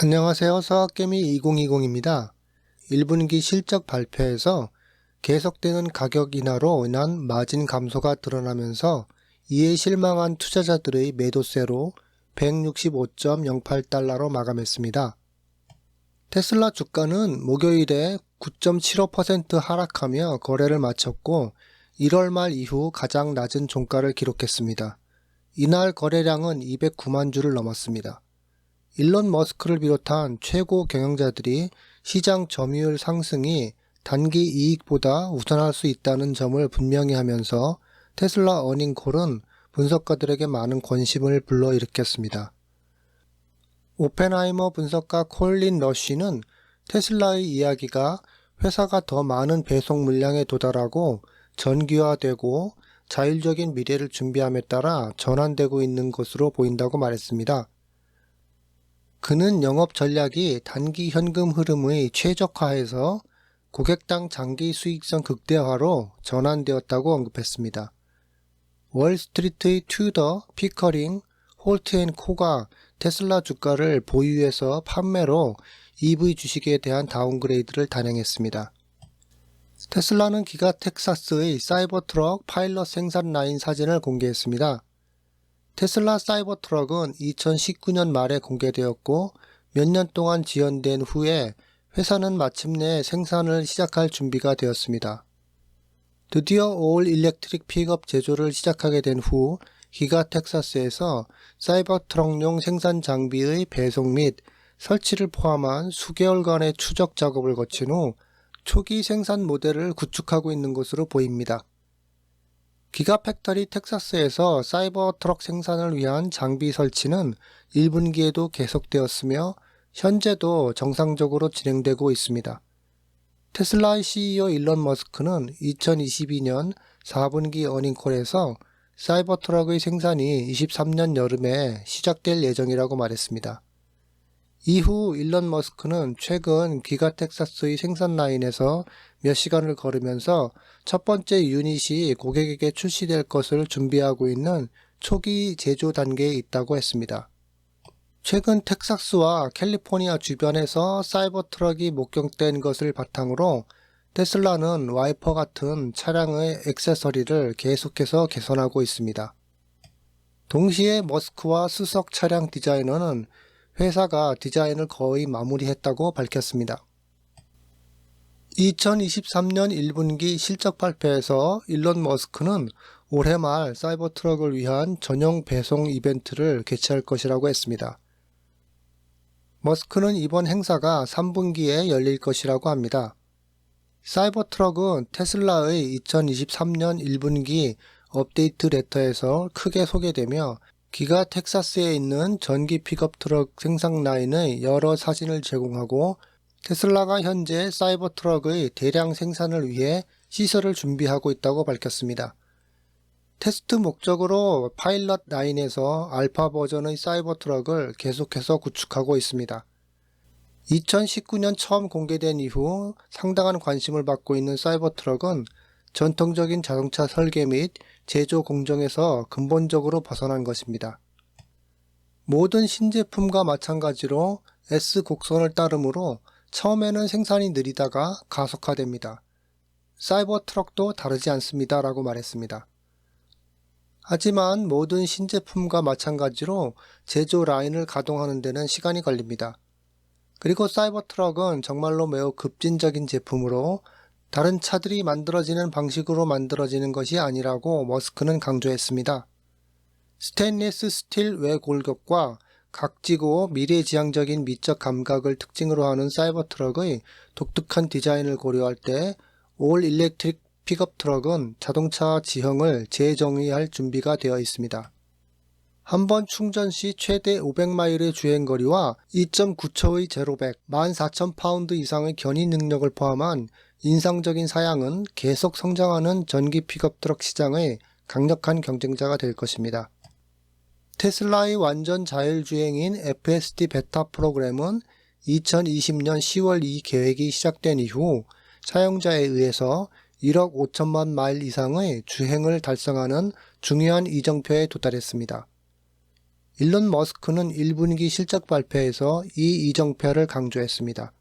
안녕하세요. 서학개미 2020입니다. 1분기 실적 발표에서 계속되는 가격 인하로 인한 마진 감소가 드러나면서 이에 실망한 투자자들의 매도세로 165.08달러로 마감했습니다. 테슬라 주가는 목요일에 9.75% 하락하며 거래를 마쳤고 1월 말 이후 가장 낮은 종가를 기록했습니다. 이날 거래량은 209만 주를 넘었습니다. 일론 머스크를 비롯한 최고 경영자들이 시장 점유율 상승이 단기 이익보다 우선할 수 있다는 점을 분명히 하면서 테슬라 어닝콜은 분석가들에게 많은 관심을 불러일으켰습니다. 오펜하이머 분석가 콜린 러쉬는 테슬라의 이야기가 회사가 더 많은 배송 물량에 도달하고 전기화되고 자율적인 미래를 준비함에 따라 전환되고 있는 것으로 보인다고 말했습니다. 그는 영업 전략이 단기 현금 흐름의 최적화에서 고객당 장기 수익성 극대화로 전환되었다고 언급했습니다. 월스트리트의 튜더, 피커링, 홀트앤코가 테슬라 주가를 보유해서 판매로 EV 주식에 대한 다운그레이드를 단행했습니다. 테슬라는 기가 텍사스의 사이버트럭 파일럿 생산 라인 사진을 공개했습니다. 테슬라 사이버트럭은 2019년 말에 공개되었고 몇 년 동안 지연된 후에 회사는 마침내 생산을 시작할 준비가 되었습니다. 드디어 올 일렉트릭 픽업 제조를 시작하게 된 후 기가 텍사스에서 사이버트럭용 생산 장비의 배송 및 설치를 포함한 수개월간의 추적 작업을 거친 후 초기 생산 모델을 구축하고 있는 것으로 보입니다. 기가팩터리 텍사스에서 사이버트럭 생산을 위한 장비 설치는 1분기에도 계속되었으며 현재도 정상적으로 진행되고 있습니다. 테슬라의 CEO 일론 머스크는 2022년 4분기 어닝콜에서 사이버트럭의 생산이 23년 여름에 시작될 예정이라고 말했습니다. 이후 일론 머스크는 최근 기가 텍사스의 생산 라인에서 몇 시간을 걸으면서 첫 번째 유닛이 고객에게 출시될 것을 준비하고 있는 초기 제조 단계에 있다고 했습니다. 최근 텍사스와 캘리포니아 주변에서 사이버트럭이 목격된 것을 바탕으로 테슬라는 와이퍼 같은 차량의 액세서리를 계속해서 개선하고 있습니다. 동시에 머스크와 수석 차량 디자이너는 회사가 디자인을 거의 마무리했다고 밝혔습니다. 2023년 1분기 실적 발표에서 일론 머스크는 올해 말 사이버트럭을 위한 전용 배송 이벤트를 개최할 것이라고 했습니다. 머스크는 이번 행사가 3분기에 열릴 것이라고 합니다. 사이버트럭은 테슬라의 2023년 1분기 업데이트 레터에서 크게 소개되며 기가 텍사스에 있는 전기 픽업 트럭 생산 라인의 여러 사진을 제공하고 테슬라가 현재 사이버트럭의 대량 생산을 위해 시설을 준비하고 있다고 밝혔습니다. 테스트 목적으로 파일럿 라인에서 알파 버전의 사이버트럭을 계속해서 구축하고 있습니다. 2019년 처음 공개된 이후 상당한 관심을 받고 있는 사이버트럭은 전통적인 자동차 설계 및 제조 공정에서 근본적으로 벗어난 것입니다. 모든 신제품과 마찬가지로 S 곡선을 따르므로 처음에는 생산이 느리다가 가속화됩니다. 사이버트럭도 다르지 않습니다. 라고 말했습니다. 하지만 모든 신제품과 마찬가지로 제조 라인을 가동하는 데는 시간이 걸립니다. 그리고 사이버트럭은 정말로 매우 급진적인 제품으로 다른 차들이 만들어지는 방식으로 만들어지는 것이 아니라고 머스크는 강조했습니다. 스테인리스 스틸 외골격과 각지고 미래지향적인 미적 감각을 특징으로 하는 사이버트럭의 독특한 디자인을 고려할 때 올 일렉트릭 픽업 트럭은 자동차 지형을 재정의할 준비가 되어 있습니다. 한 번 충전 시 최대 500마일의 주행거리와 2.9초의 제로백, 14,000파운드 이상의 견인 능력을 포함한 인상적인 사양은 계속 성장하는 전기 픽업 트럭 시장의 강력한 경쟁자가 될 것입니다. 테슬라의 완전 자율주행인 FSD 베타 프로그램은 2020년 10월 이 계획이 시작된 이후 사용자에 의해서 1억 5천만 마일 이상의 주행을 달성하는 중요한 이정표에 도달했습니다. 일론 머스크는 1분기 실적 발표에서 이 이정표를 강조했습니다.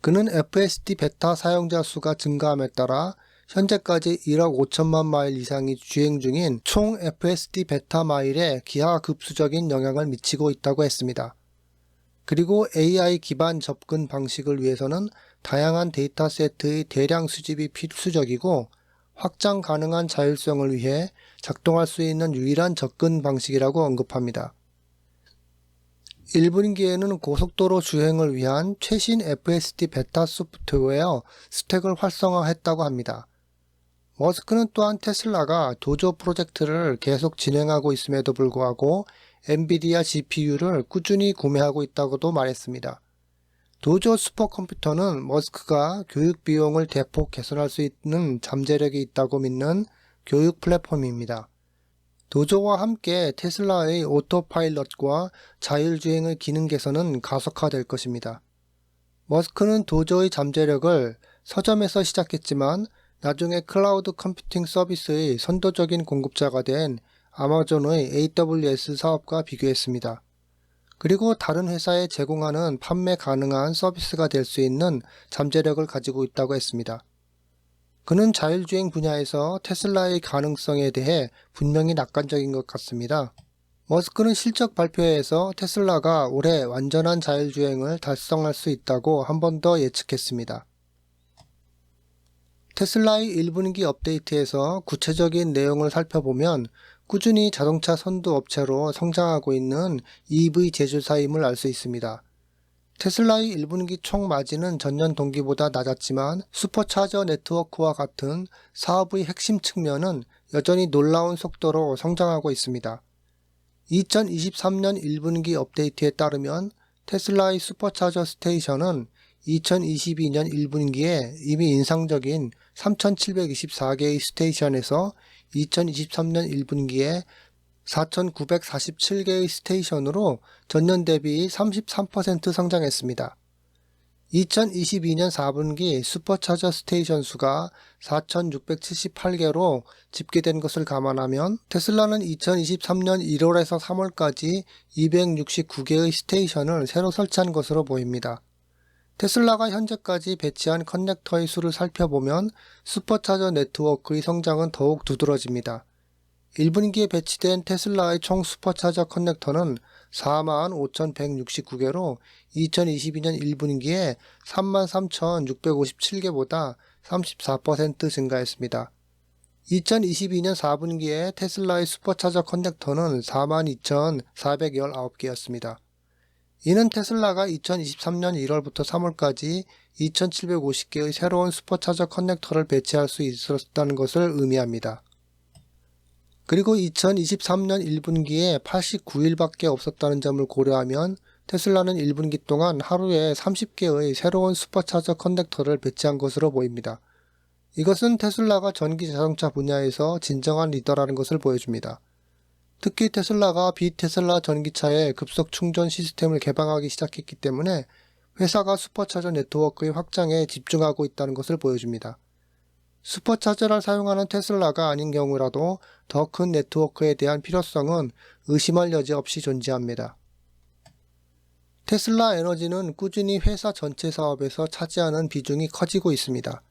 그는 FSD 베타 사용자 수가 증가함에 따라 현재까지 1억 5천만 마일 이상이 주행 중인 총 FSD 베타 마일에 기하급수적인 영향을 미치고 있다고 했습니다. 그리고 AI 기반 접근 방식을 위해서는 다양한 데이터 세트의 대량 수집이 필수적이고 확장 가능한 자율성을 위해 작동할 수 있는 유일한 접근 방식이라고 언급합니다. 1분기에는 고속도로 주행을 위한 최신 FSD 베타 소프트웨어 스택을 활성화했다고 합니다. 머스크는 또한 테슬라가 도조 프로젝트를 계속 진행하고 있음에도 불구하고 엔비디아 GPU를 꾸준히 구매하고 있다고도 말했습니다. 도조 슈퍼컴퓨터는 머스크가 교육 비용을 대폭 개선할 수 있는 잠재력이 있다고 믿는 교육 플랫폼입니다. 도조와 함께 테슬라의 오토파일럿과 자율주행의 기능 개선은 가속화될 것입니다. 머스크는 도조의 잠재력을 서점에서 시작했지만 나중에 클라우드 컴퓨팅 서비스의 선도적인 공급자가 된 아마존의 AWS 사업과 비교했습니다. 그리고 다른 회사에 제공하는 판매 가능한 서비스가 될 수 있는 잠재력을 가지고 있다고 했습니다. 그는 자율주행 분야에서 테슬라의 가능성에 대해 분명히 낙관적인 것 같습니다. 머스크는 실적 발표회에서 테슬라가 올해 완전한 자율주행을 달성할 수 있다고 한 번 더 예측했습니다. 테슬라의 1분기 업데이트에서 구체적인 내용을 살펴보면 꾸준히 자동차 선두 업체로 성장하고 있는 EV 제조사임을 알 수 있습니다. 테슬라의 1분기 총 마진은 전년 동기보다 낮았지만 슈퍼차저 네트워크와 같은 사업의 핵심 측면은 여전히 놀라운 속도로 성장하고 있습니다. 2023년 1분기 업데이트에 따르면 테슬라의 슈퍼차저 스테이션은 2022년 1분기에 이미 인상적인 3,724개의 스테이션에서 2023년 1분기에 4,947개의 스테이션으로 전년 대비 33% 성장했습니다. 2022년 4분기 슈퍼차저 스테이션 수가 4,678개로 집계된 것을 감안하면 테슬라는 2023년 1월에서 3월까지 269개의 스테이션을 새로 설치한 것으로 보입니다. 테슬라가 현재까지 배치한 커넥터의 수를 살펴보면 슈퍼차저 네트워크의 성장은 더욱 두드러집니다. 1분기에 배치된 테슬라의 총 슈퍼차저 커넥터는 45,169개로 2022년 1분기에 33,657개보다 34% 증가했습니다. 2022년 4분기에 테슬라의 슈퍼차저 커넥터는 42,419개였습니다. 이는 테슬라가 2023년 1월부터 3월까지 2,750개의 새로운 슈퍼차저 커넥터를 배치할 수 있었다는 것을 의미합니다. 그리고 2023년 1분기에 89일밖에 없었다는 점을 고려하면 테슬라는 1분기 동안 하루에 30개의 새로운 슈퍼차저 커넥터를 배치한 것으로 보입니다. 이것은 테슬라가 전기 자동차 분야에서 진정한 리더라는 것을 보여줍니다. 특히 테슬라가 비테슬라 전기차의 급속 충전 시스템을 개방하기 시작했기 때문에 회사가 슈퍼차저 네트워크의 확장에 집중하고 있다는 것을 보여줍니다. 슈퍼차저를 사용하는 테슬라가 아닌 경우라도 더 큰 네트워크에 대한 필요성은 의심할 여지 없이 존재합니다. 테슬라 에너지는 꾸준히 회사 전체 사업에서 차지하는 비중이 커지고 있습니다.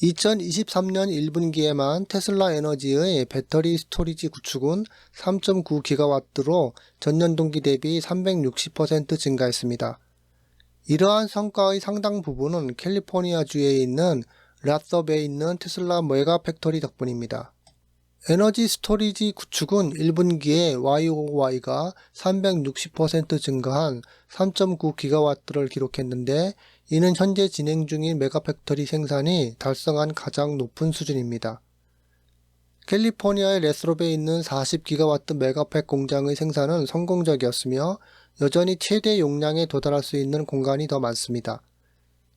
2023년 1분기에만 테슬라 에너지의 배터리 스토리지 구축은 3.9GW로 전년 동기 대비 360% 증가했습니다. 이러한 성과의 상당 부분은 캘리포니아주에 있는 라서베에 있는 테슬라 메가 팩토리 덕분입니다. 에너지 스토리지 구축은 1분기에 YoY가 360% 증가한 3.9GW를 기록했는데 이는 현재 진행 중인 메가팩토리 생산이 달성한 가장 높은 수준입니다. 캘리포니아의 레스로베에 있는 40GW 메가팩 공장의 생산은 성공적이었으며 여전히 최대 용량에 도달할 수 있는 공간이 더 많습니다.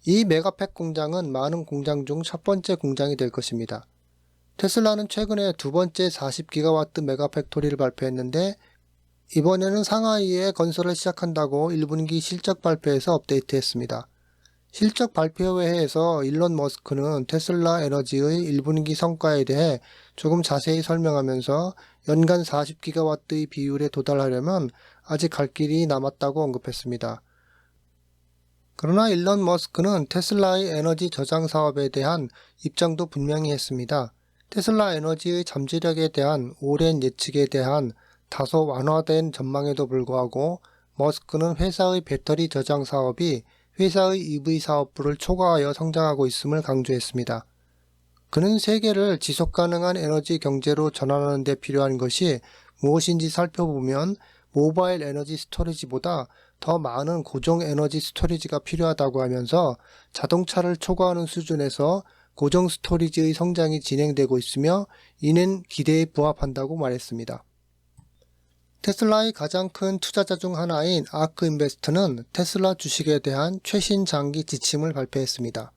이 메가팩 공장은 많은 공장 중 첫 번째 공장이 될 것입니다. 테슬라는 최근에 두 번째 40GW 메가팩토리를 발표했는데 이번에는 상하이에 건설을 시작한다고 1분기 실적 발표에서 업데이트했습니다. 실적 발표회에서 일론 머스크는 테슬라 에너지의 1분기 성과에 대해 조금 자세히 설명하면서 연간 40기가와트의 비율에 도달하려면 아직 갈 길이 남았다고 언급했습니다. 그러나 일론 머스크는 테슬라의 에너지 저장 사업에 대한 입장도 분명히 했습니다. 테슬라 에너지의 잠재력에 대한 오랜 예측에 대한 다소 완화된 전망에도 불구하고 머스크는 회사의 배터리 저장 사업이 회사의 EV 사업부를 초과하여 성장하고 있음을 강조했습니다. 그는 세계를 지속가능한 에너지 경제로 전환하는 데 필요한 것이 무엇인지 살펴보면 모바일 에너지 스토리지보다 더 많은 고정 에너지 스토리지가 필요하다고 하면서 자동차를 초과하는 수준에서 고정 스토리지의 성장이 진행되고 있으며 이는 기대에 부합한다고 말했습니다. 테슬라의 가장 큰 투자자 중 하나인 아크 인베스트는 테슬라 주식에 대한 최신 장기 지침을 발표했습니다.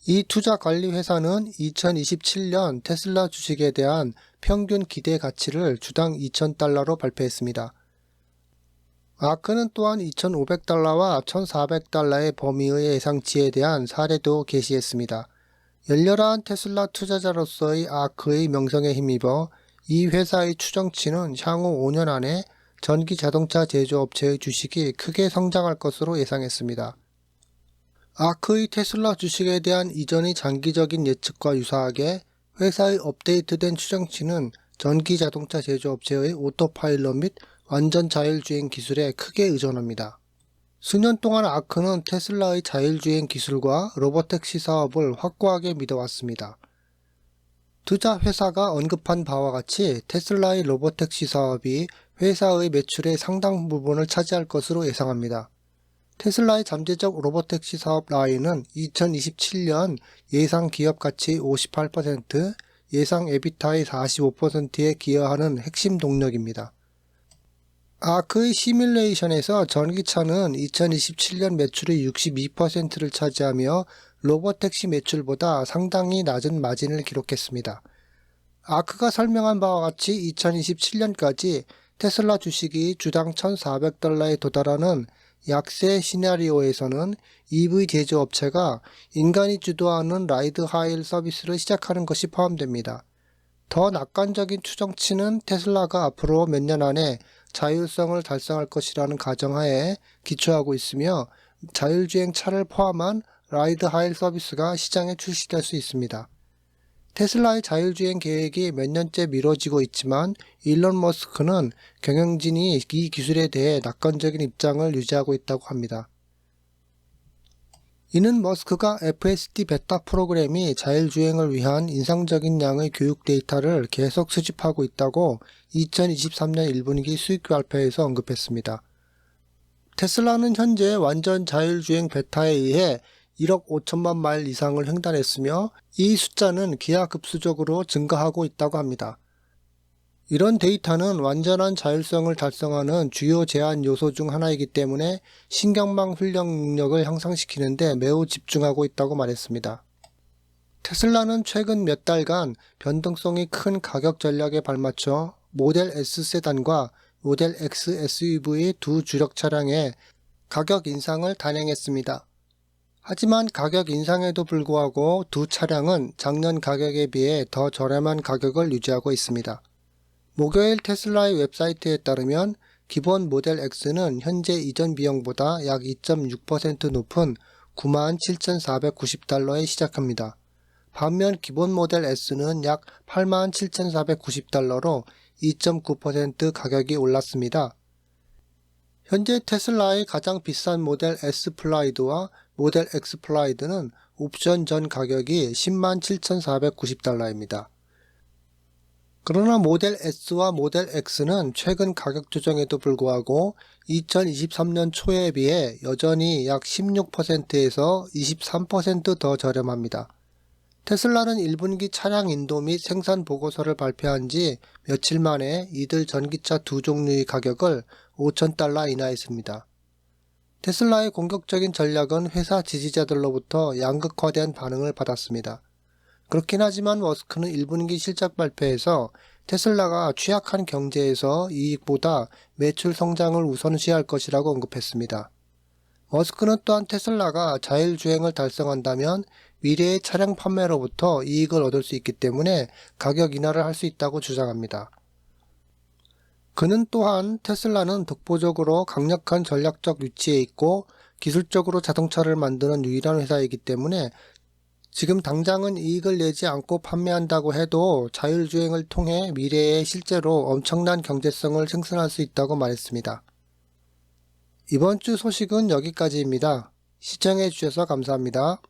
이 투자 관리 회사는 2027년 테슬라 주식에 대한 평균 기대 가치를 주당 $2,000로 발표했습니다. 아크는 또한 $2,500와 $1,400의 범위의 예상치에 대한 사례도 게시했습니다. 열렬한 테슬라 투자자로서의 아크의 명성에 힘입어 이 회사의 추정치는 향후 5년 안에 전기 자동차 제조업체의 주식이 크게 성장할 것으로 예상했습니다. 아크의 테슬라 주식에 대한 이전의 장기적인 예측과 유사하게 회사의 업데이트된 추정치는 전기 자동차 제조업체의 오토파일럿 및 완전 자율주행 기술에 크게 의존합니다. 수년 동안 아크는 테슬라의 자율주행 기술과 로보택시 사업을 확고하게 믿어왔습니다. 투자 회사가 언급한 바와 같이 테슬라의 로보택시 사업이 회사의 매출의 상당 부분을 차지할 것으로 예상합니다. 테슬라의 잠재적 로보택시 사업 라인은 2027년 예상 기업 가치 58%, 예상 에비타의 45%에 기여하는 핵심 동력입니다. 아크의 시뮬레이션에서 전기차는 2027년 매출의 62%를 차지하며 로보택시 매출보다 상당히 낮은 마진을 기록했습니다. 아크가 설명한 바와 같이 2027년까지 테슬라 주식이 주당 $1,400에 도달하는 약세 시나리오에서는 EV 제조업체가 인간이 주도하는 라이드 하일 서비스를 시작하는 것이 포함됩니다. 더 낙관적인 추정치는 테슬라가 앞으로 몇 년 안에 자율성을 달성할 것이라는 가정하에 기초하고 있으며 자율주행 차를 포함한 라이드 하일 서비스가 시장에 출시될 수 있습니다. 테슬라의 자율주행 계획이 몇 년째 미뤄지고 있지만 일론 머스크는 경영진이 이 기술에 대해 낙관적인 입장을 유지하고 있다고 합니다. 이는 머스크가 FSD 베타 프로그램이 자율주행을 위한 인상적인 양의 교육 데이터를 계속 수집하고 있다고 2023년 1분기 수익 발표에서 언급했습니다. 테슬라는 현재 완전 자율주행 베타에 의해 1억 5천만 마일 이상을 횡단했으며 이 숫자는 기하급수적으로 증가하고 있다고 합니다. 이런 데이터는 완전한 자율성을 달성하는 주요 제한 요소 중 하나이기 때문에 신경망 훈련 능력을 향상시키는데 매우 집중하고 있다고 말했습니다. 테슬라는 최근 몇 달간 변동성이 큰 가격 전략에 발맞춰 모델 S 세단과 모델 X SUV 두 주력 차량에 가격 인상을 단행했습니다. 하지만 가격 인상에도 불구하고 두 차량은 작년 가격에 비해 더 저렴한 가격을 유지하고 있습니다. 목요일 테슬라의 웹사이트에 따르면 기본 모델 X는 현재 이전 비용보다 약 2.6% 높은 $97,490에 시작합니다. 반면 기본 모델 S는 약 $87,490로 2.9% 가격이 올랐습니다. 현재 테슬라의 가장 비싼 모델 S 플라이드와 모델 X 플라이드는 옵션 전 가격이 $107,490입니다. 그러나 모델 S와 모델 X는 최근 가격 조정에도 불구하고 2023년 초에 비해 여전히 약 16%에서 23% 더 저렴합니다. 테슬라는 1분기 차량 인도 및 생산 보고서를 발표한 지 며칠 만에 이들 전기차 두 종류의 가격을 $5,000 인하했습니다. 테슬라의 공격적인 전략은 회사 지지자들로부터 양극화된 반응을 받았습니다. 그렇긴 하지만 머스크는 1분기 실적 발표에서 테슬라가 취약한 경제에서 이익보다 매출 성장을 우선시할 것이라고 언급했습니다. 머스크는 또한 테슬라가 자율주행을 달성한다면 미래의 차량 판매로부터 이익을 얻을 수 있기 때문에 가격 인하를 할 수 있다고 주장합니다. 그는 또한 테슬라는 독보적으로 강력한 전략적 위치에 있고 기술적으로 자동차를 만드는 유일한 회사이기 때문에 지금 당장은 이익을 내지 않고 판매한다고 해도 자율주행을 통해 미래에 실제로 엄청난 경제성을 생성할 수 있다고 말했습니다. 이번 주 소식은 여기까지입니다. 시청해 주셔서 감사합니다.